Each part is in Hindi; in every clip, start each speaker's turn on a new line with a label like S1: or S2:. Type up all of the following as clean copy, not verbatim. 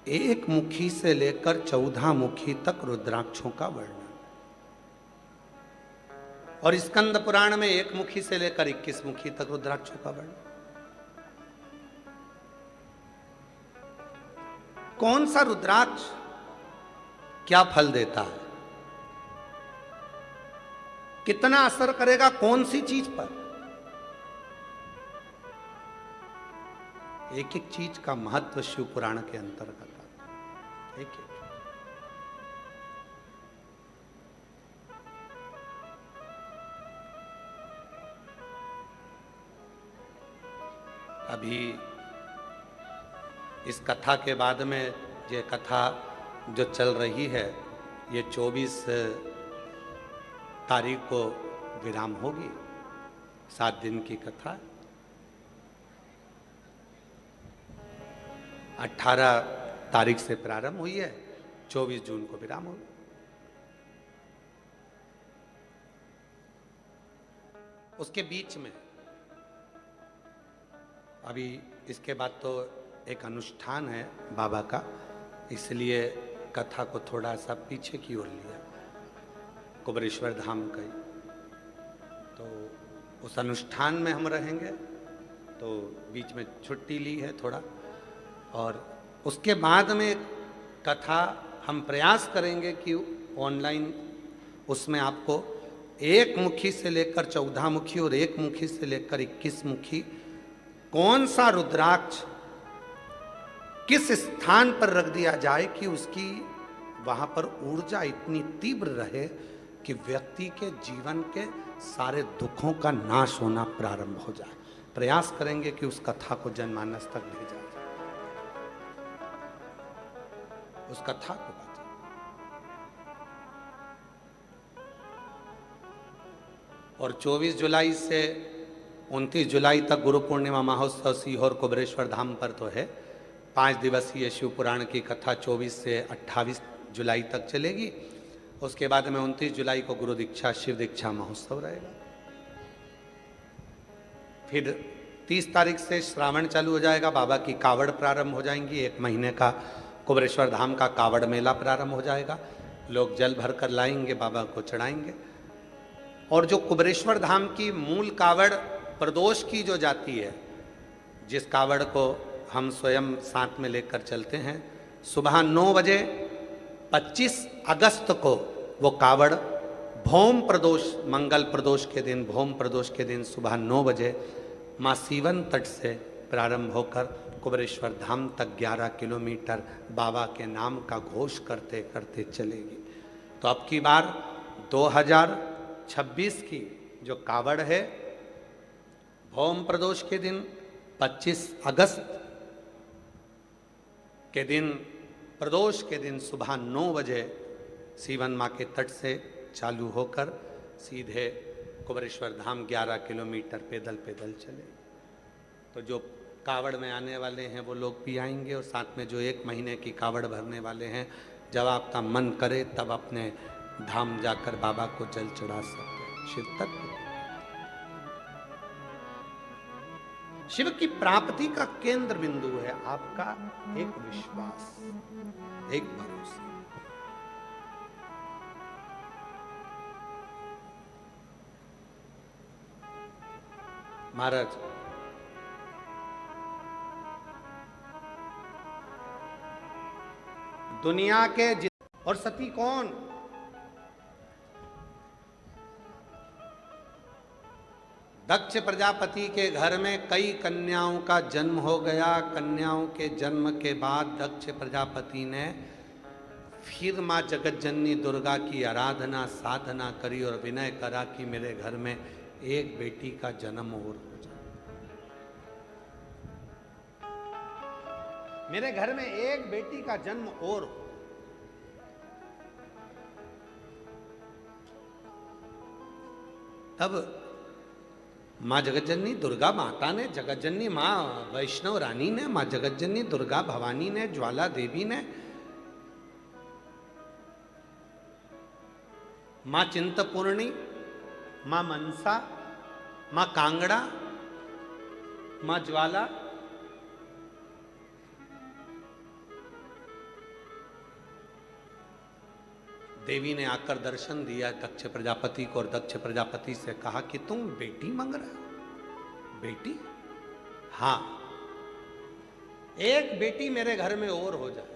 S1: एक मुखी से लेकर 14 मुखी तक रुद्राक्षों का वर्णन। और स्कंद पुराण में एक मुखी से लेकर 21 मुखी तक रुद्राक्षों का वर्णन। कौन सा रुद्राक्ष क्या फल देता है, कितना असर करेगा कौन सी चीज पर, एक एक चीज का महत्व शिव पुराण के अंतर्गत आता है। एक एक अभी इस कथा के बाद में ये कथा जो चल रही है, ये 24 तारीख को विराम होगी। 7 दिन की कथा 18 तारीख से प्रारंभ हुई है, 24 जून को विराम होगी। उसके बीच में अभी इसके बाद तो एक अनुष्ठान है बाबा का, इसलिए कथा को थोड़ा सा पीछे की ओर लिया, कुबेरेश्वर धाम का। तो उस अनुष्ठान में हम रहेंगे, तो बीच में छुट्टी ली है थोड़ा, और उसके बाद में कथा हम प्रयास करेंगे कि ऑनलाइन उसमें आपको एक मुखी से लेकर 14 मुखी और एक मुखी से लेकर 21 मुखी कौन सा रुद्राक्ष किस स्थान पर रख दिया जाए कि उसकी वहां पर ऊर्जा इतनी तीव्र रहे कि व्यक्ति के जीवन के सारे दुखों का नाश होना प्रारंभ हो जाए। प्रयास करेंगे कि उस कथा को जनमानस तक भेजा जाए, उस कथा को बात। और 24 जुलाई से 29 जुलाई तक गुरु पूर्णिमा महोत्सव सीहोर कुबेरेश्वर धाम पर तो है। 5 दिवसीय शिव पुराण की कथा 24 से 28 जुलाई तक चलेगी। उसके बाद में 29 जुलाई को गुरु दीक्षा शिव दीक्षा महोत्सव रहेगा। फिर 30 तारीख से श्रावण चालू हो जाएगा, बाबा की कावड़ प्रारंभ हो जाएंगी। 1 महीने का कुबेरेश्वर धाम का कावड़ मेला प्रारंभ हो जाएगा। लोग जल भर कर लाएंगे, बाबा को चढ़ाएंगे। और जो कुबेरेश्वर धाम की मूल कावड़ प्रदोष की जो जाती है, जिस कावड़ को हम स्वयं साथ में लेकर चलते हैं, सुबह 9 बजे 25 अगस्त को वो कावड़ भौम प्रदोष, मंगल प्रदोष के दिन, भौम प्रदोष के दिन सुबह 9 बजे माँ सीवन तट से प्रारंभ होकर कुबेरेश्वर धाम तक 11 किलोमीटर बाबा के नाम का घोष करते करते चलेगी। तो अब की बार 2026 की जो कावड़ है, भौम प्रदोष के दिन 25 अगस्त के दिन, प्रदोष के दिन सुबह 9 बजे सीवन माँ के तट से चालू होकर सीधे कुबेरेश्वर धाम 11 किलोमीटर पैदल पैदल चले। तो जो कावड़ में आने वाले हैं वो लोग भी आएंगे, और साथ में जो 1 महीने की कावड़ भरने वाले हैं, जब आपका मन करे तब अपने धाम जाकर बाबा को जल चढ़ा सकते हैं। शिव तत्व, शिव की प्राप्ति का केंद्र बिंदु है आपका एक विश्वास, एक भरोसा। महाराज, दुनिया के और सती कौन? दक्ष प्रजापति के घर में कई कन्याओं का जन्म हो गया। कन्याओं के जन्म के बाद दक्ष प्रजापति ने फिर माँ जगत जननी दुर्गा की आराधना साधना करी और विनय करा कि मेरे घर में एक बेटी का जन्म और हो जाए, मेरे घर में एक बेटी का जन्म और हो। तब माँ जगतजननी दुर्गा माता ने, जगतजननी माँ वैष्णव रानी ने, माँ जगतजननी दुर्गा भवानी ने, ज्वाला देवी ने, माँ चिंतपूर्णी, माँ मनसा, माँ कांगड़ा, माँ ज्वाला, देवी ने आकर दर्शन दिया दक्ष प्रजापति को और दक्ष प्रजापति से कहा कि तुम बेटी मांग रहे हो? बेटी? हाँ, एक बेटी मेरे घर में और हो जाए।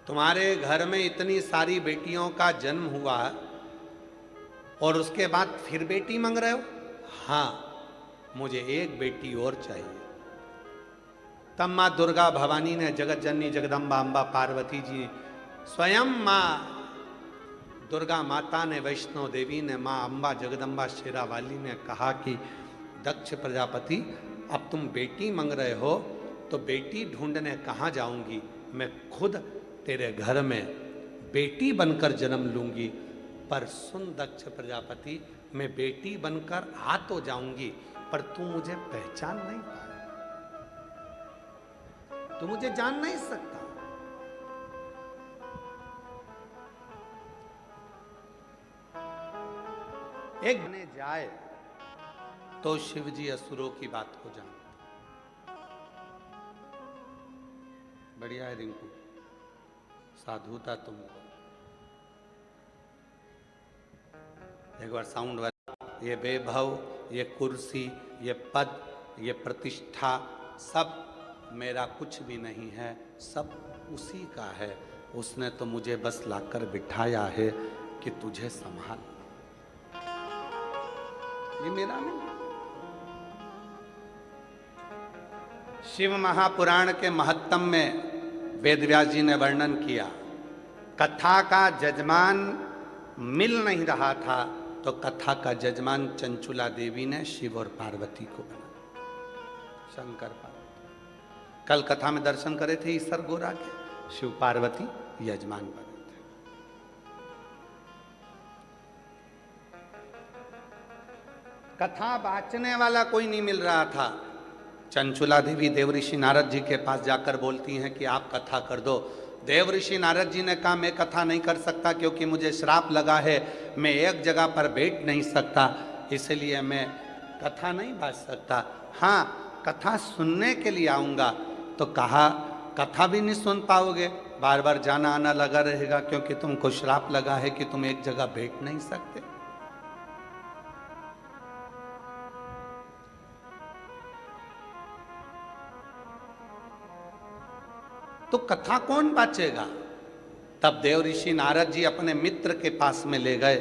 S1: तुम्हारे घर में इतनी सारी बेटियों का जन्म हुआ और उसके बाद फिर बेटी मांग रहे हो? हाँ, मुझे एक बेटी और चाहिए। तब मां दुर्गा भवानी ने, जगत जननी जगदम्बा अम्बा पार्वती जी, स्वयं मां दुर्गा माता ने, वैष्णो देवी ने, मां अम्बा जगदम्बा शेरावाली ने कहा कि दक्ष प्रजापति, अब तुम बेटी मांग रहे हो तो बेटी ढूंढने कहाँ जाऊंगी? मैं खुद तेरे घर में बेटी बनकर जन्म लूंगी। पर सुन दक्ष प्रजापति, मैं बेटी बनकर आ तो जाऊंगी, पर तू मुझे पहचान नहीं पाए, तू मुझे जान नहीं सकता। एक ने जाए तो शिवजी असुरों की बात को जानते। बढ़िया है रिंकू, साधुता तुमको। एक बार साउंड वाला, ये वैभव, ये कुर्सी, ये पद, ये प्रतिष्ठा, सब मेरा कुछ भी नहीं है, सब उसी का है। उसने तो मुझे बस लाकर बिठाया है कि तुझे संभाल, ये मेरा नहीं। शिव महापुराण के महत्तम में वेदव्यास जी ने वर्णन किया, कथा का जजमान मिल नहीं रहा था तो कथा का जजमान चंचुला देवी ने शिव और पार्वती को बना, शंकर पार्वती। कल कथा में दर्शन करे थे ईश्वर गोरा के, शिव पार्वती यजमान बने थे। कथा बांचने वाला कोई नहीं मिल रहा था। चंचुला देवी देवऋषि नारद जी के पास जाकर बोलती हैं कि आप कथा कर दो। देवऋषि नारद जी ने कहा, मैं कथा नहीं कर सकता क्योंकि मुझे श्राप लगा है, मैं एक जगह पर बैठ नहीं सकता, इसलिए मैं कथा नहीं बांच सकता। हाँ, कथा सुनने के लिए आऊँगा। तो कहा, कथा भी नहीं सुन पाओगे, बार बार जाना आना लगा रहेगा क्योंकि तुमको श्राप लगा है कि तुम एक जगह बैठ नहीं सकते। तो कथा कौन बांचेगा? तब देवऋषि नारद जी अपने मित्र के पास में ले गए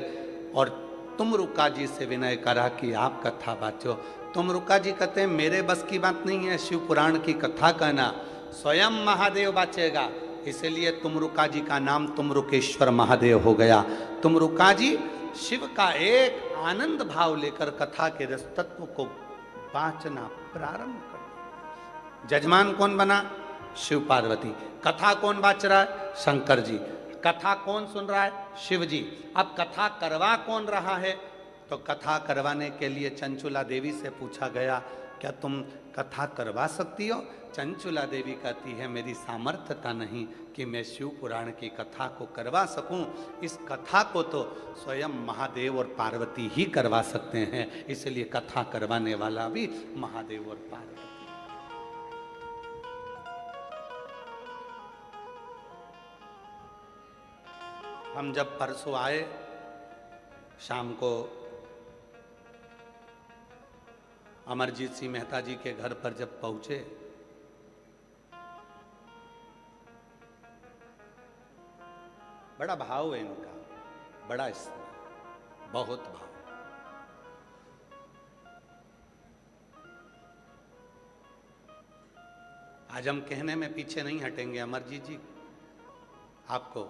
S1: और तुमरुका जी से विनय करा कि आप कथा बांचो। तुमरुका जी कहते हैं, मेरे बस की बात नहीं है शिव पुराण की कथा कहना, स्वयं महादेव बांचेगा। इसलिए तुमरुका जी का नाम तुमरुकेश्वर महादेव हो गया। तुमरुका जी शिव का एक आनंद भाव लेकर कथा के रस तत्व को बांचना प्रारंभ कर। जजमान कौन बना? शिव पार्वती। कथा कौन बांच रहा है? शंकर जी। कथा कौन सुन रहा है? शिव जी। अब कथा करवा कौन रहा है? तो कथा करवाने के लिए चंचुला देवी से पूछा गया, क्या तुम कथा करवा सकती हो? चंचुला देवी कहती है, मेरी सामर्थ्यता नहीं कि मैं शिव पुराण की कथा को करवा सकूं। इस कथा को तो स्वयं महादेव और पार्वती ही करवा सकते हैं, इसलिए कथा करवाने वाला भी महादेव और पार्वती। हम जब परसों आए शाम को अमरजीत सिंह मेहता जी के घर पर जब पहुंचे, बड़ा भाव है इनका, बड़ा स्नेह, बहुत भाव। आज हम कहने में पीछे नहीं हटेंगे, अमरजीत जी आपको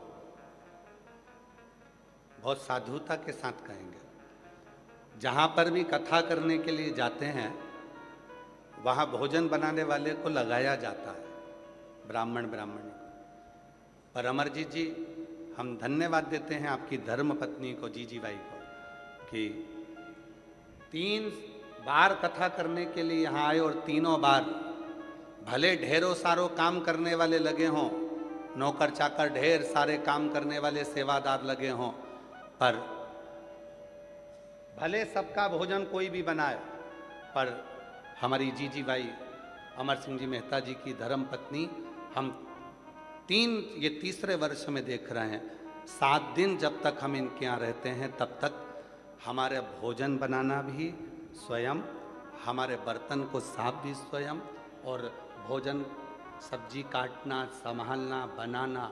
S1: बहुत साधुता के साथ कहेंगे। जहाँ पर भी कथा करने के लिए जाते हैं वहाँ भोजन बनाने वाले को लगाया जाता है, ब्राह्मणी को। पर अमरजीत जी, हम धन्यवाद देते हैं आपकी धर्म पत्नी को, जीजी बाई को, कि 3 बार कथा करने के लिए यहाँ आए और तीनों बार भले ढेरों सारों काम करने वाले लगे हों, नौकर चाकर ढेर सारे काम करने वाले सेवादार लगे हों, पर भले सबका भोजन कोई भी बनाए, पर हमारी जीजी बाई अमर सिंह जी मेहता जी की धर्म पत्नी, हम ये तीसरे वर्ष में देख रहे हैं, 7 दिन जब तक हम इनके यहाँ रहते हैं तब तक हमारे भोजन बनाना भी स्वयं, हमारे बर्तन को साफ भी स्वयं, और भोजन सब्जी काटना, संभालना, बनाना,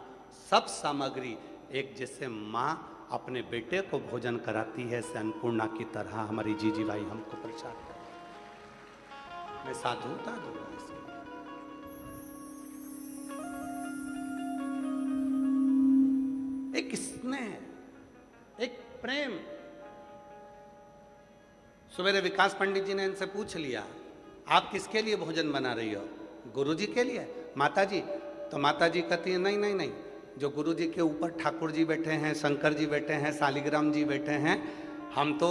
S1: सब सामग्री एक जैसे माँ अपने बेटे को भोजन कराती है, से अन्नपूर्णा की तरह हमारी जीजी भाई हमको प्रसाद करती। मैं साधुता दूंगा इसके। एक स्नेह, एक प्रेम। सवेरे विकास पंडित जी ने इनसे पूछ लिया, आप किसके लिए भोजन बना रही हो? गुरुजी के लिए? माताजी? तो माताजी कहती है नहीं नहीं नहीं, जो गुरुजी के ऊपर ठाकुर जी बैठे हैं, शंकर जी बैठे हैं, शालिग्राम जी बैठे हैं, हम तो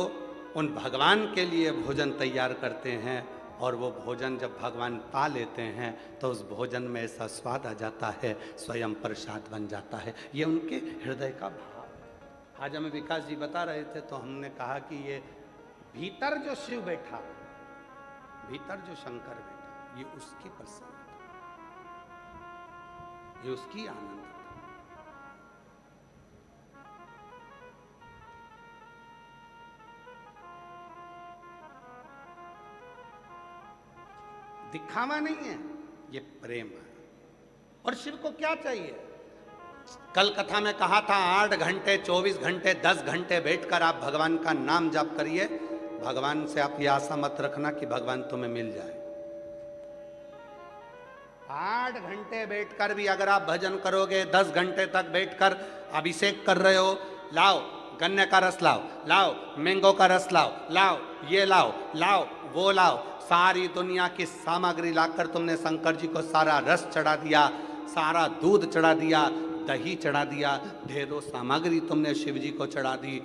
S1: उन भगवान के लिए भोजन तैयार करते हैं, और वो भोजन जब भगवान पा लेते हैं तो उस भोजन में ऐसा स्वाद आ जाता है, स्वयं प्रसाद बन जाता है। ये उनके हृदय का भाव। आज हमें विकास जी बता रहे थे तो हमने कहा कि ये भीतर जो शिव बैठा, भीतर जो शंकर बैठा, ये उसकी प्रसन्नता, ये उसकी आनंद। दिखावा नहीं है, ये प्रेम है। और शिव को क्या चाहिए? कल कथा में कहा था 8 घंटे, 24 घंटे, 10 घंटे बैठकर आप भगवान का नाम जाप करिए। भगवान से आप ये आशा मत रखना कि भगवान तुम्हें मिल जाए। 8 घंटे बैठकर भी अगर आप भजन करोगे, 10 घंटे तक बैठकर अभिषेक कर रहे हो, लाओ गन्ने का रस लाओ, लाओ मैंगो का रस लाओ, लाओ ये लाओ, लाओ वो लाओ, सारी दुनिया की सामग्री लाकर तुमने शंकर जी को सारा रस चढ़ा दिया, सारा दूध चढ़ा दिया, दही चढ़ा दिया, ढेरों सामग्री तुमने शिव जी को चढ़ा दी।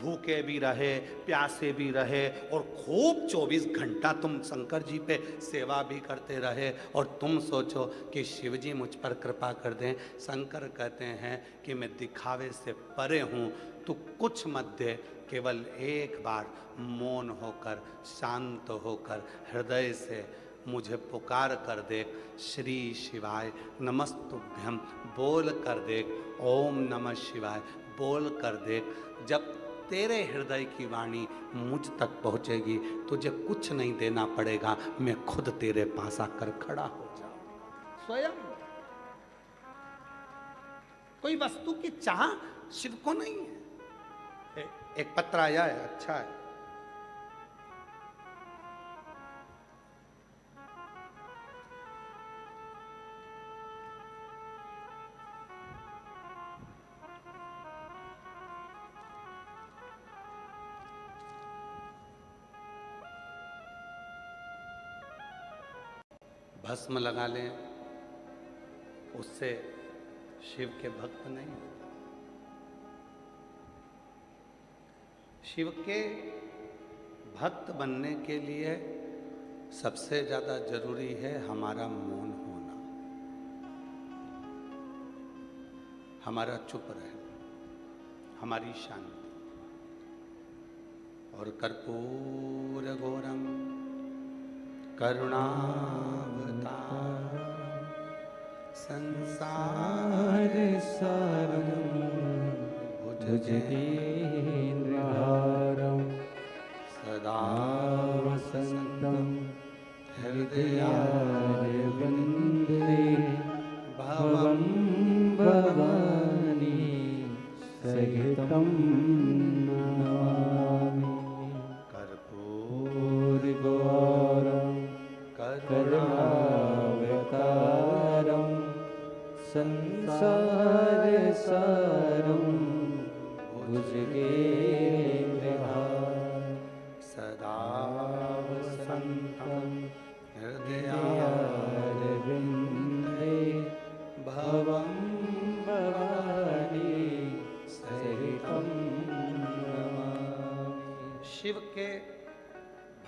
S1: भूखे भी रहे, प्यासे भी रहे, और खूब 24 घंटा तुम शंकर जी पे सेवा भी करते रहे, और तुम सोचो कि शिव जी मुझ पर कृपा कर दें। शंकर कहते हैं कि मैं दिखावे से परे हूँ, तू कुछ मत दे, केवल एक बार मौन होकर, शांत होकर, हृदय से मुझे पुकार कर देख, श्री शिवाय नमस्तुभ्यम बोल कर देख, ओम नमः शिवाय बोल कर देख। जब तेरे हृदय की वाणी मुझ तक पहुंचेगी, तुझे कुछ नहीं देना पड़ेगा, मैं खुद तेरे पास आकर खड़ा हो जाऊं स्वयं। कोई वस्तु की चाह शिव को नहीं है। एक पत्र आया है, अच्छा है। भस्म लगा लें, उससे शिव के भक्त नहीं होते। शिव के भक्त बनने के लिए सबसे ज्यादा जरूरी है हमारा मौन होना, हमारा चुप रहना, हमारी शांति। और कर्पूर घोरम करुणावतार संसार सारम भुजगेन्द्रहारम सदा वसंतम हृदयारविंदे भवं भवानी सहितं नमामि। कर्पूर घोरम करुणावतारम संसार सारम भुजगेन्द्रहारं सदा वसंतं हृदयारविंदे भवं भवानी सहितं नमामि। शिव के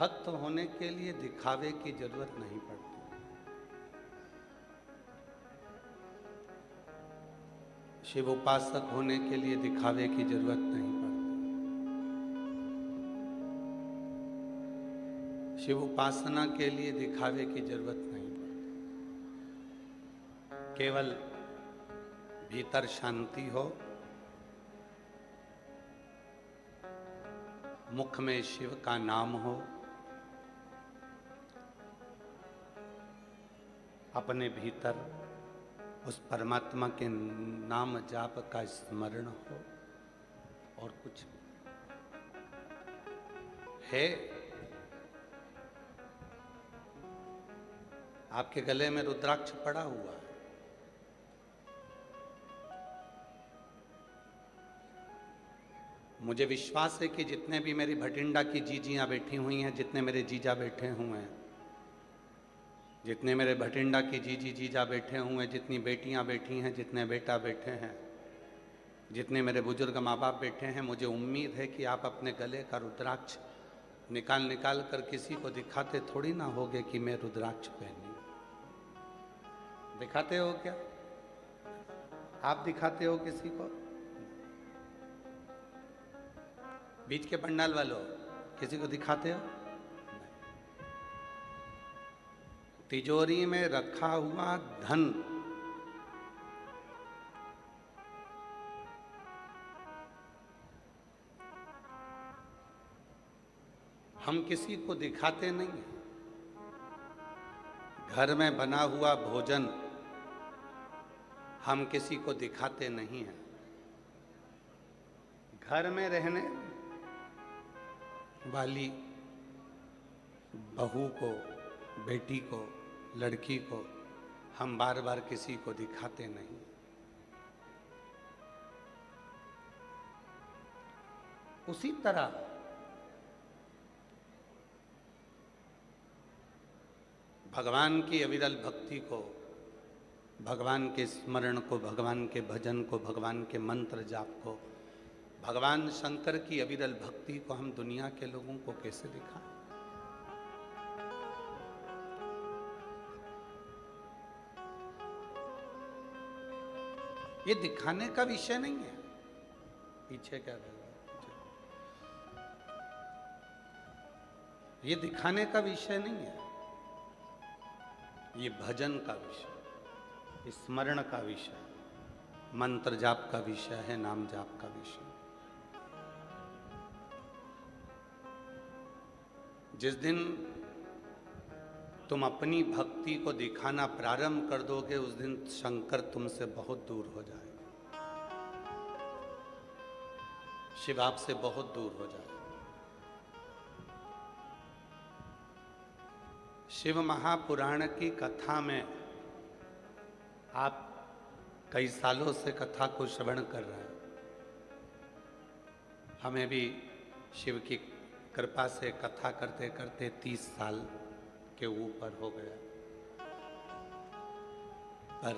S1: भक्त होने के लिए दिखावे की जरूरत नहीं पड़ती। शिव उपासक होने के लिए दिखावे की जरूरत नहीं पड़ती। शिव उपासना के लिए दिखावे की जरूरत नहीं पड़ती। केवल भीतर शांति हो, मुख में शिव का नाम हो, अपने भीतर उस परमात्मा के नाम जाप का स्मरण हो, और कुछ है। आपके गले में रुद्राक्ष पड़ा हुआ है, मुझे विश्वास है कि जितने भी मेरी भटिंडा की जीजियां बैठी हुई हैं, जितने मेरे जीजा बैठे हुए हैं, जितने मेरे भटिंडा की जीजा बैठे हुए हैं, जितनी बेटियां बैठी हैं, जितने बेटा बैठे हैं, जितने मेरे बुजुर्ग माँ बाप बैठे हैं, मुझे उम्मीद है कि आप अपने गले का रुद्राक्ष निकाल कर किसी को दिखाते थोड़ी ना होगे कि मैं रुद्राक्ष पहनी। दिखाते हो क्या? आप दिखाते हो किसी को? बीच के पंडाल वालों, किसी को दिखाते हो? तिजोरी में रखा हुआ धन हम किसी को दिखाते नहीं हैं। घर में बना हुआ भोजन हम किसी को दिखाते नहीं हैं। घर में रहने वाली बहू को, बेटी को, लड़की को हम बार बार किसी को दिखाते नहीं। उसी तरह भगवान की अविरल भक्ति को, भगवान के स्मरण को, भगवान के भजन को, भगवान के मंत्र जाप को, भगवान शंकर की अविरल भक्ति को हम दुनिया के लोगों को कैसे दिखाएं? ये दिखाने का विषय नहीं है। पीछे क्या कर रहा है? ये दिखाने का विषय नहीं है। ये भजन का विषय, स्मरण का विषय, मंत्र जाप का विषय है, नाम जाप का विषय। जिस दिन तुम अपनी भक्ति को दिखाना प्रारंभ कर दोगे, उस दिन शंकर तुमसे बहुत दूर हो जाएगा, शिव आपसे बहुत दूर हो जाएगा। शिव महापुराण की कथा में आप कई सालों से कथा को श्रवण कर रहे हैं। हमें भी शिव की कृपा से कथा करते करते 30 साल के ऊपर हो गया। पर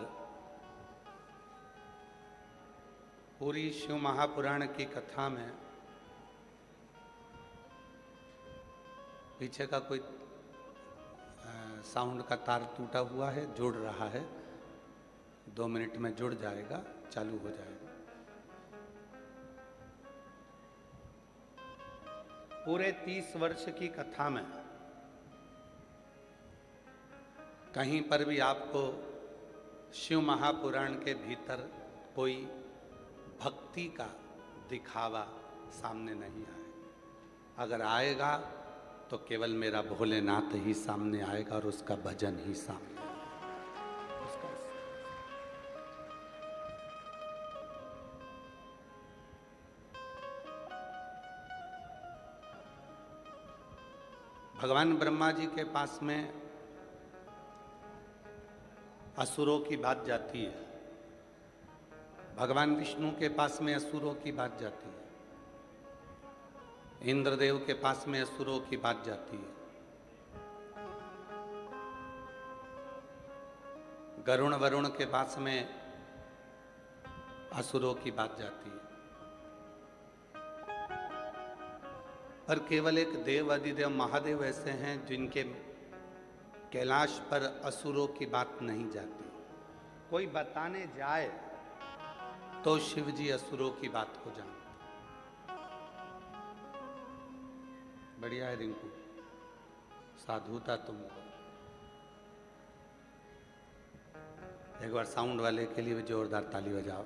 S1: पूरी शिव महापुराण की कथा में पीछे का कोई साउंड का तार टूटा हुआ है, जुड़ रहा है, 2 मिनट में जुड़ जाएगा, चालू हो जाएगा। पूरे 30 वर्ष की कथा में कहीं पर भी आपको शिव महापुराण के भीतर कोई भक्ति का दिखावा सामने नहीं आएगा। अगर आएगा तो केवल मेरा भोलेनाथ ही सामने आएगा और उसका भजन ही सामने आएगा। भगवान ब्रह्मा जी के पास में असुरों की बात जाती है, भगवान विष्णु के पास में असुरों की बात जाती है, इंद्रदेव के पास में असुरों की बात जाती है, गरुण वरुण के पास में असुरों की बात जाती है। पर केवल एक देव अधिदेव महादेव ऐसे हैं जिनके कैलाश पर असुरों की बात नहीं जाती। कोई बताने जाए तो शिव जी असुरों की बात को जानते। बढ़िया है रिंकू, साधुता तुमको। एक बार साउंड वाले के लिए भी जोरदार ताली बजाओ।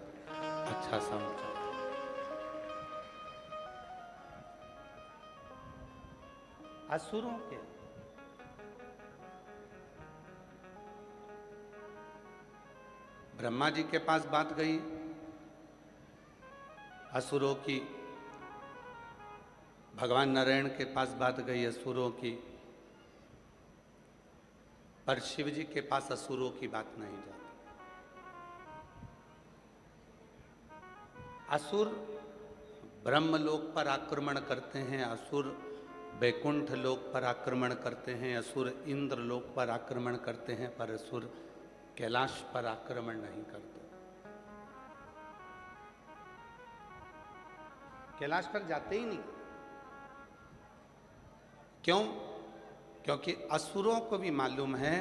S1: अच्छा साउंड। असुरों के। ब्रह्मा जी के पास बात गई असुरों की, भगवान नारायण के पास बात गई असुरों की, पर शिव जी के पास असुरों की बात नहीं जाती। असुर ब्रह्मलोक पर आक्रमण करते हैं, असुर वैकुंठ लोक पर आक्रमण करते हैं, असुर इंद्र लोक पर आक्रमण करते हैं, पर असुर कैलाश पर आक्रमण नहीं करते। कैलाश पर जाते ही नहीं। क्यों? क्योंकि असुरों को भी मालूम है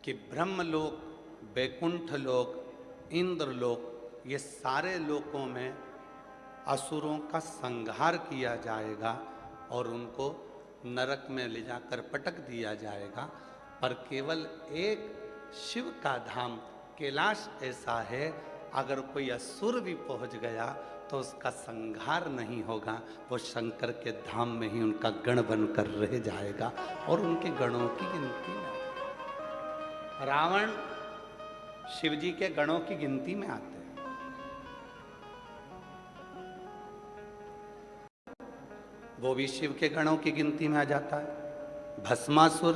S1: कि ब्रह्मलोक, वैकुंठ लोक, इंद्र लोक, ये सारे लोकों में असुरों का संहार किया जाएगा और उनको नरक में ले जाकर पटक दिया जाएगा। पर केवल एक शिव का धाम कैलाश ऐसा है, अगर कोई असुर भी पहुंच गया तो उसका संहार नहीं होगा, वो शंकर के धाम में ही उनका गण बनकर रह जाएगा और उनके गणों की गिनती में। रावण शिव जी के गणों की गिनती में आते हैं। वो भी शिव के गणों की गिनती में आ जाता है। भस्मासुर,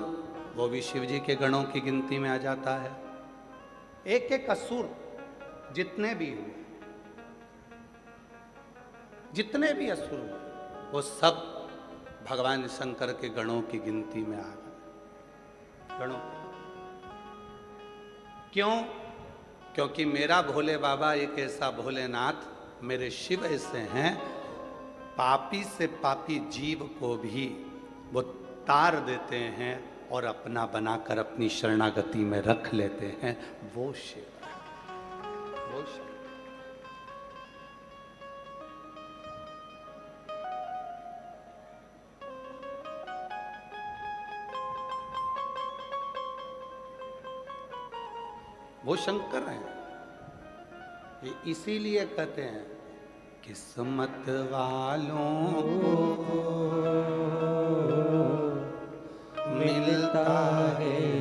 S1: वो भी शिव जी के गणों की गिनती में आ जाता है। एक एक असुर जितने भी हुए, जितने भी असुर हुए, वो सब भगवान शंकर के गणों की गिनती में आ गए। गणों क्यों? क्योंकि मेरा भोले बाबा एक ऐसा भोलेनाथ, मेरे शिव ऐसे हैं, पापी से पापी जीव को भी वो तार देते हैं और अपना बनाकर अपनी शरणागति में रख लेते हैं। वो शिव है, वो शिव। वो शंकर हैं। ये इसीलिए कहते हैं किस्मत वालों को मिलता है